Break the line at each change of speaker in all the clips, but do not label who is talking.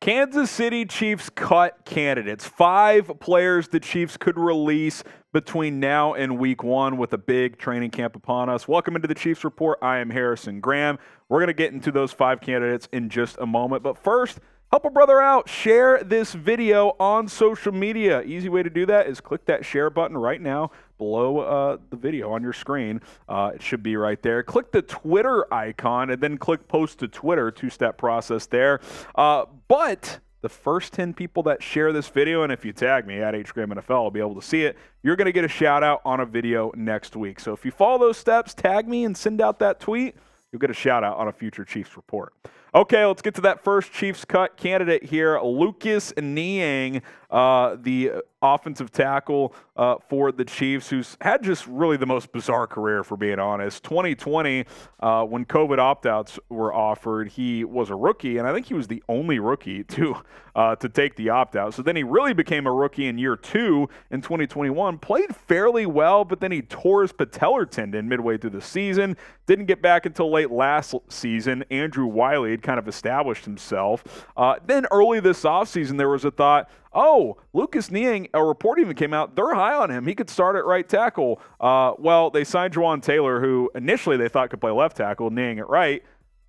Kansas City Chiefs cut candidates. 5 players the Chiefs could release between now and week 1 with a big training camp upon us. Welcome into the Chiefs Report. I am Harrison Graham. We're going to get into those 5 candidates in just a moment. But first, help a brother out. Share this video on social media. Easy way to do that is click that share button right now below the video on your screen. It should be right there. Click the Twitter icon and then click post to Twitter. 2-step process there. But the first 10 people that share this video, and if you tag me at HGrahamNFL, I'll be able to see it, you're going to get a shout out on a video next week. So if you follow those steps, tag me and send out that tweet, you'll get a shout out on a future Chiefs report. Okay, let's get to that first Chiefs cut candidate here. Lucas Niang, the offensive tackle for the Chiefs, who's had just really the most bizarre career, for being honest. 2020, when COVID opt-outs were offered, he was a rookie, and I think he was the only rookie to take the opt-out. So then he really became a rookie in year 2 in 2021, played fairly well, but then he tore his patellar tendon midway through the season, didn't get back until late last season. Andrew Wiley had kind of established himself. Then early this offseason, there was a thought, oh, Lucas Niang, a report even came out, they're high on him. He could start at right tackle. Well, they signed Juwan Taylor, who initially they thought could play left tackle, Niang at right.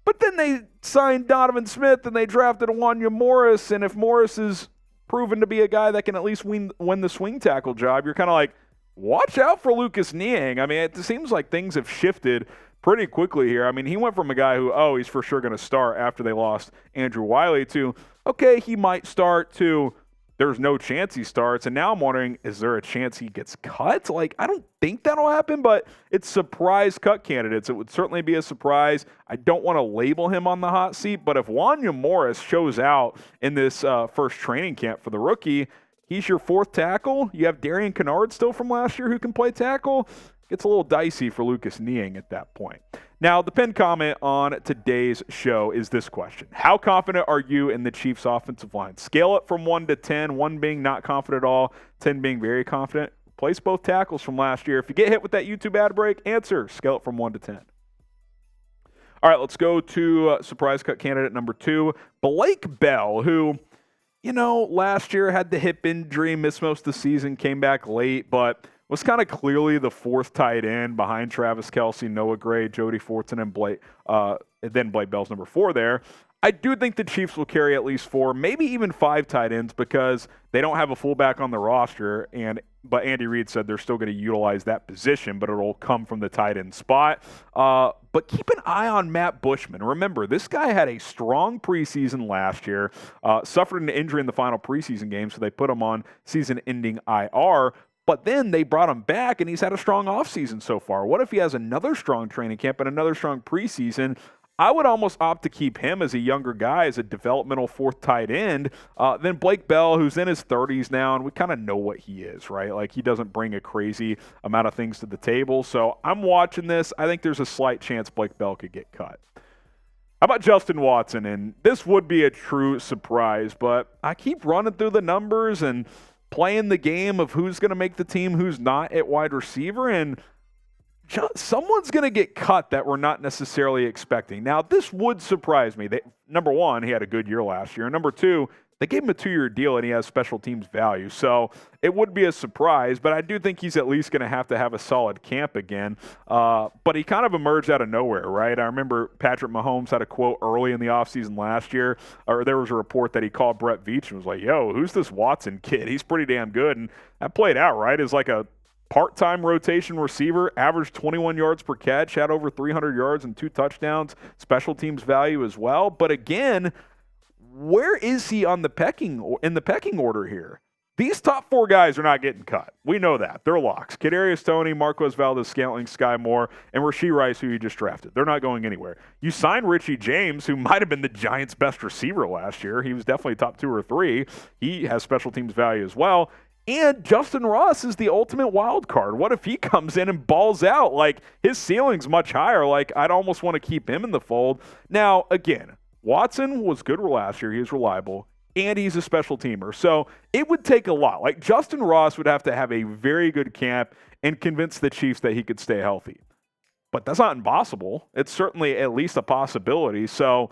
But then they signed Donovan Smith, and they drafted Wanya Morris. And if Morris is proven to be a guy that can at least win the swing tackle job, you're kind of like, watch out for Lucas Niang. I mean, it seems like things have shifted pretty quickly here. I mean, he went from a guy who, oh, he's for sure going to start after they lost Andrew Wiley to, okay, he might start, to there's no chance he starts. And now I'm wondering, is there a chance he gets cut? Like, I don't think that'll happen, but it's surprise cut candidates. It would certainly be a surprise. I don't want to label him on the hot seat, but if Wanya Morris shows out in this first training camp for the rookie, he's your 4th tackle. You have Darian Kennard still from last year who can play tackle. Gets a little dicey for Lucas Niang at that point. Now, the pinned comment on today's show is this question. How confident are you in the Chiefs' offensive line? Scale it from 1 to 10, 1 being not confident at all, 10 being very confident. Replace both tackles from last year. If you get hit with that YouTube ad break, answer. Scale it from 1 to 10. All right, let's go to surprise cut candidate number 2, Blake Bell, who, you know, last year had the hip injury, missed most of the season, came back late, but was kind of clearly the 4th tight end behind Travis Kelce, Noah Gray, Jody Fortson, and then Blake Bell's number 4 there. I do think the Chiefs will carry at least 4, maybe even 5 tight ends because they don't have a fullback on the roster, but Andy Reid said they're still going to utilize that position, but it'll come from the tight end spot. But keep an eye on Matt Bushman. Remember, this guy had a strong preseason last year, suffered an injury in the final preseason game, so they put him on season-ending IR. But then they brought him back, and he's had a strong offseason so far. What if he has another strong training camp and another strong preseason? I would almost opt to keep him as a younger guy, as a developmental 4th tight end, than Blake Bell, who's in his 30s now, and we kind of know what he is, right? Like, he doesn't bring a crazy amount of things to the table. So I'm watching this. I think there's a slight chance Blake Bell could get cut. How about Justin Watson? And this would be a true surprise, but I keep running through the numbers and playing the game of who's going to make the team, who's not at wide receiver, and someone's going to get cut that we're not necessarily expecting. Now, this would surprise me. Number 1, he had a good year last year. Number 2, they gave him a 2-year deal, and he has special teams value. So it would be a surprise, but I do think he's at least going to have a solid camp again. But he kind of emerged out of nowhere, right? I remember Patrick Mahomes had a quote early in the offseason last year, or there was a report that he called Brett Veach and was like, yo, who's this Watson kid? He's pretty damn good. And that played out, right? As like a part-time rotation receiver, averaged 21 yards per catch, had over 300 yards and 2 touchdowns, special teams value as well. But again, where is he in the pecking order here? These top 4 guys are not getting cut. We know that. They're locks. Kadarius Toney, Marquez Valdes-Scantling, Sky Moore, and Rashee Rice, who you just drafted. They're not going anywhere. You signed Richie James, who might have been the Giants' best receiver last year. He was definitely top 2 or 3. He has special teams value as well. And Justin Ross is the ultimate wild card. What if he comes in and balls out? Like, his ceiling's much higher. Like, I'd almost want to keep him in the fold. Now, again, Watson was good last year. He was reliable. And he's a special teamer. So it would take a lot. Like, Justin Ross would have to have a very good camp and convince the Chiefs that he could stay healthy. But that's not impossible. It's certainly at least a possibility. So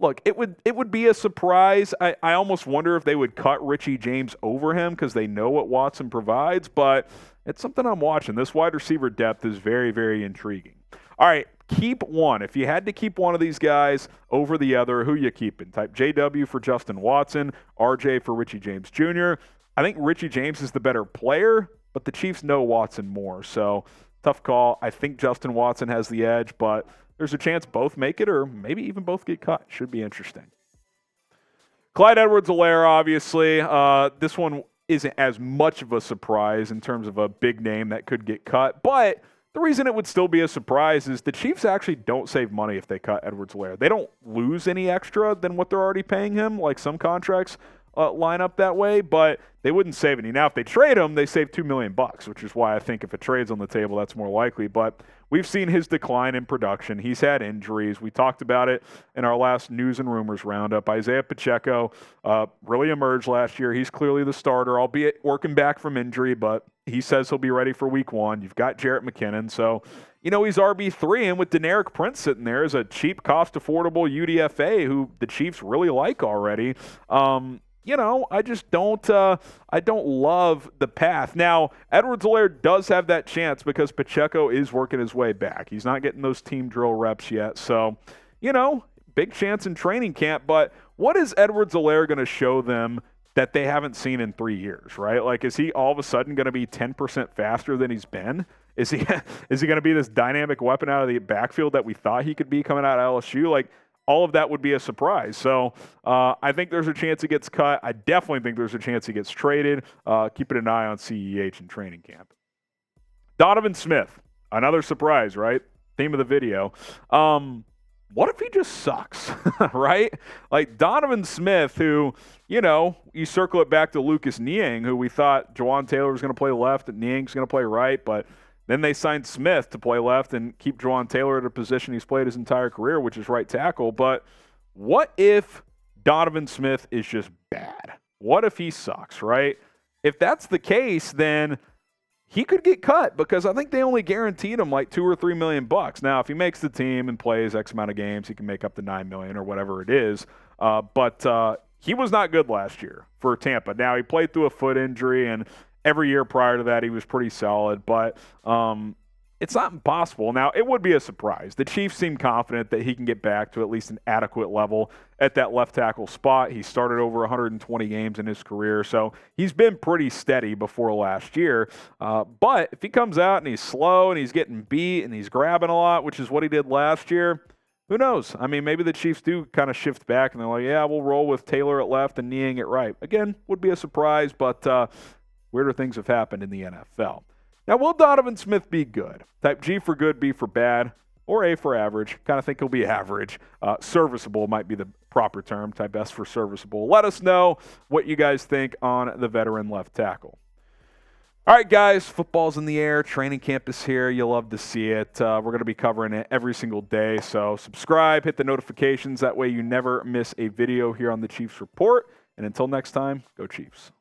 look, it would be a surprise. I almost wonder if they would cut Richie James over him because they know what Watson provides, but it's something I'm watching. This wide receiver depth is very, very intriguing. All right, keep one. If you had to keep one of these guys over the other, who you keeping? Type JW for Justin Watson, RJ for Richie James Jr. I think Richie James is the better player, but the Chiefs know Watson more, so tough call. I think Justin Watson has the edge, but there's a chance both make it or maybe even both get cut. Should be interesting. Clyde Edwards-Helaire, obviously. This one isn't as much of a surprise in terms of a big name that could get cut, but the reason it would still be a surprise is the Chiefs actually don't save money if they cut Edwards-Helaire. They don't lose any extra than what they're already paying him, like some contracts line up that way, but they wouldn't save any. Now, if they trade him, they save $2 million, which is why I think if a trade's on the table, that's more likely. But we've seen his decline in production. He's had injuries. We talked about it in our last news and rumors roundup. Isiah Pacheco really emerged last year. He's clearly the starter, albeit working back from injury, but he says he'll be ready for week 1. You've got Jarrett McKinnon, so he's RB3, and with Deneric Prince sitting there as a cheap, cost-affordable UDFA who the Chiefs really like already. I just don't love the path. Now, Edwards-Helaire does have that chance because Pacheco is working his way back. He's not getting those team drill reps yet. So, big chance in training camp. But what is Edwards-Helaire going to show them that they haven't seen in 3 years, right? Like, is he all of a sudden going to be 10% faster than he's been? Is he going to be this dynamic weapon out of the backfield that we thought he could be coming out of LSU? Like, all of that would be a surprise. So I think there's a chance he gets cut. I definitely think there's a chance he gets traded. Keeping an eye on CEH in training camp. Donovan Smith, another surprise, right? Theme of the video. What if he just sucks, right? Like Donovan Smith, who, you circle it back to Lucas Niang, who we thought Jawan Taylor was going to play left and Niang's going to play right, but then they signed Smith to play left and keep Jawan Taylor at a position he's played his entire career, which is right tackle. But what if Donovan Smith is just bad? What if he sucks, right? If that's the case, then he could get cut because I think they only guaranteed him like $2 or $3 million. Now, if he makes the team and plays X amount of games, he can make up the $9 million or whatever it is. But he was not good last year for Tampa. Now, he played through a foot injury, and every year prior to that, he was pretty solid, but it's not impossible. Now, it would be a surprise. The Chiefs seem confident that he can get back to at least an adequate level at that left tackle spot. He started over 120 games in his career, so he's been pretty steady before last year. But if he comes out and he's slow and he's getting beat and he's grabbing a lot, which is what he did last year, who knows? I mean, maybe the Chiefs do kind of shift back and they're like, yeah, we'll roll with Taylor at left and Niang at right. Again, would be a surprise, but weirder things have happened in the NFL. Now, will Donovan Smith be good? Type G for good, B for bad, or A for average. Kind of think he'll be average. Serviceable might be the proper term. Type S for serviceable. Let us know what you guys think on the veteran left tackle. All right, guys, football's in the air. Training camp is here. You'll love to see it. We're going to be covering it every single day. So subscribe, hit the notifications. That way you never miss a video here on the Chiefs Report. And until next time, go Chiefs.